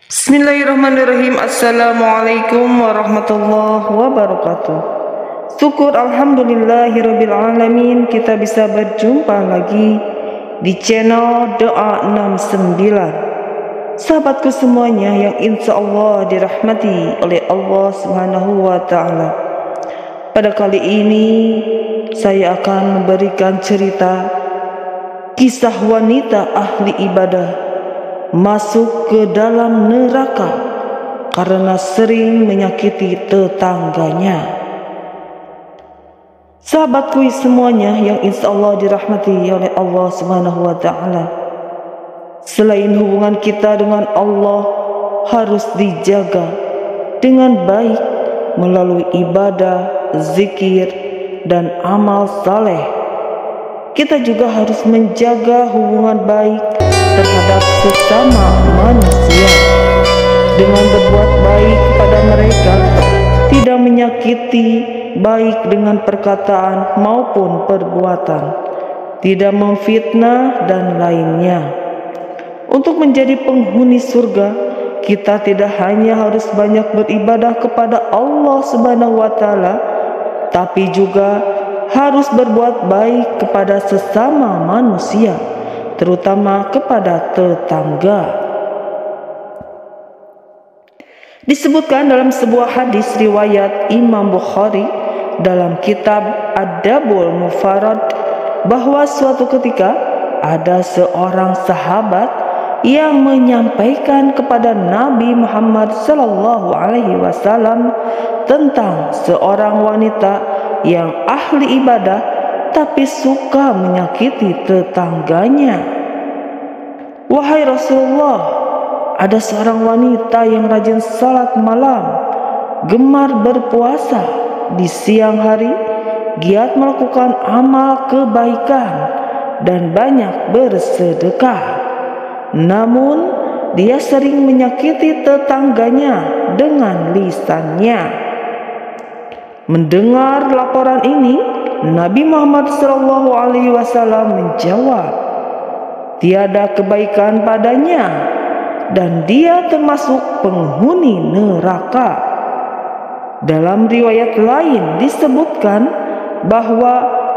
Bismillahirrahmanirrahim. Assalamualaikum warahmatullahi wabarakatuh. Syukur alhamdulillahirabbil alamin, kita bisa berjumpa lagi di channel Doa 69. Sahabatku semuanya yang insya Allah dirahmati oleh Allah Subhanahu wa ta'ala. Pada kali ini saya akan memberikan cerita kisah wanita ahli ibadah masuk ke dalam neraka karena sering menyakiti tetangganya. Sahabatku semuanya yang insya Allah dirahmati oleh Allah Subhanahu wa ta'ala, selain hubungan kita dengan Allah harus dijaga dengan baik melalui ibadah, zikir, dan amal saleh, kita juga harus menjaga hubungan baik terhadap sesama manusia dengan berbuat baik kepada mereka, tidak menyakiti, baik dengan perkataan maupun perbuatan, tidak memfitnah dan lainnya. Untuk menjadi penghuni surga, kita tidak hanya harus banyak beribadah kepada Allah Subhanahu wa ta'ala, tapi juga harus berbuat baik kepada sesama manusia, terutama kepada tetangga. Disebutkan dalam sebuah hadis riwayat Imam Bukhari dalam kitab Adabul Mufarrad bahwa suatu ketika ada seorang sahabat yang menyampaikan kepada Nabi Muhammad SAW tentang seorang wanita yang ahli ibadah tapi suka menyakiti tetangganya. Wahai Rasulullah, ada seorang wanita yang rajin salat malam, gemar berpuasa di siang hari, giat melakukan amal kebaikan dan banyak bersedekah. Namun dia sering menyakiti tetangganya dengan lisannya. Mendengar laporan ini, Nabi Muhammad SAW menjawab, tiada kebaikan padanya dan dia termasuk penghuni neraka. Dalam riwayat lain disebutkan bahwa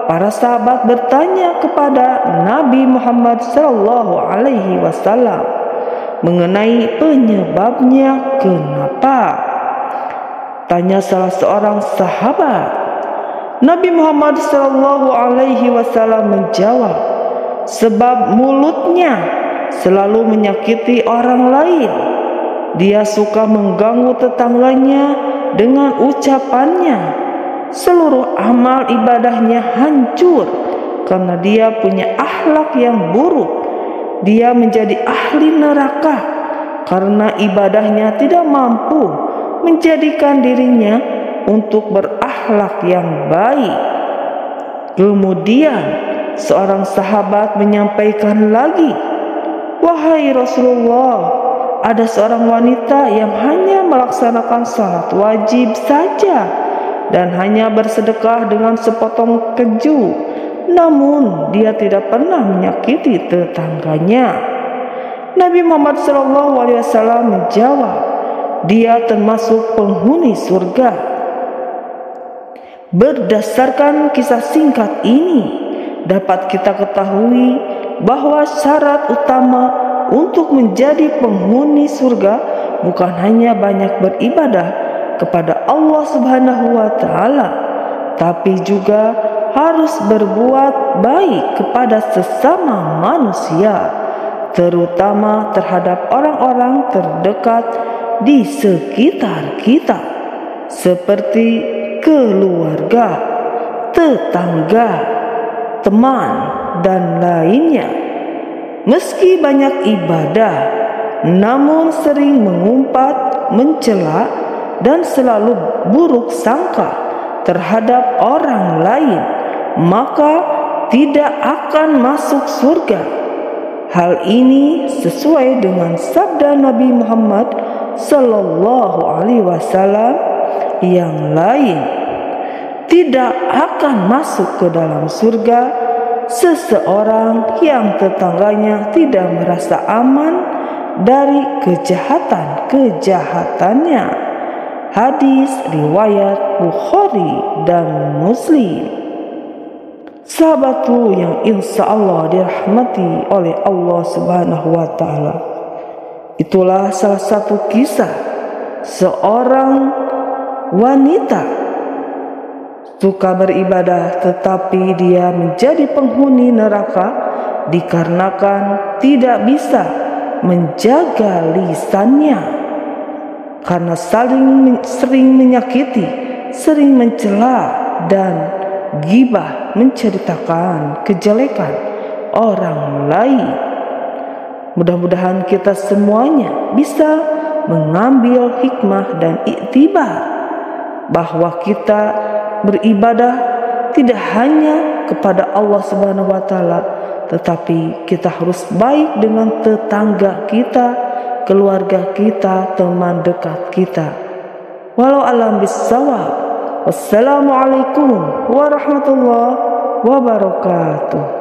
para sahabat bertanya kepada Nabi Muhammad SAW mengenai penyebabnya kenapa. Tanya salah seorang sahabat. Nabi Muhammad SAW menjawab, sebab mulutnya selalu menyakiti orang lain. Dia suka mengganggu tetangganya dengan ucapannya. Seluruh amal ibadahnya hancur karena dia punya akhlak yang buruk. Dia menjadi ahli neraka karena ibadahnya tidak mampu menjadikan dirinya untuk berakhlak yang baik. Kemudian seorang sahabat menyampaikan lagi, wahai Rasulullah, ada seorang wanita yang hanya melaksanakan salat wajib saja dan hanya bersedekah dengan sepotong keju, namun dia tidak pernah menyakiti tetangganya. Nabi Muhammad SAW menjawab, dia termasuk penghuni surga. Berdasarkan kisah singkat ini, dapat kita ketahui bahwa syarat utama untuk menjadi penghuni surga bukan hanya banyak beribadah kepada Allah Subhanahu wa ta'ala, tapi juga harus berbuat baik kepada sesama manusia, terutama terhadap orang-orang terdekat di sekitar kita, seperti keluarga, tetangga, teman, dan lainnya. Meski banyak ibadah, namun sering mengumpat, mencela, dan selalu buruk sangka terhadap orang lain, maka tidak akan masuk surga. Hal ini sesuai dengan sabda Nabi Muhammad SAW yang lain, tidak akan masuk ke dalam surga seseorang yang tetangganya tidak merasa aman dari kejahatan-kejahatannya. Hadis riwayat Bukhari dan Muslim. Sahabatku yang insya Allah dirahmati oleh Allah Subhanahu wa Ta'ala, itulah salah satu kisah seorang wanita suka beribadah tetapi dia menjadi penghuni neraka dikarenakan tidak bisa menjaga lisannya, karena sering menyakiti, sering mencela dan ghibah, menceritakan kejelekan orang lain. Mudah-mudahan kita semuanya bisa mengambil hikmah dan iktibar bahwa kita beribadah tidak hanya kepada Allah Subhanahu wa Ta'ala, tetapi kita harus baik dengan tetangga kita, keluarga kita, teman dekat kita. Walau alam bissawab. Wassalamualaikum warahmatullahi wabarakatuh.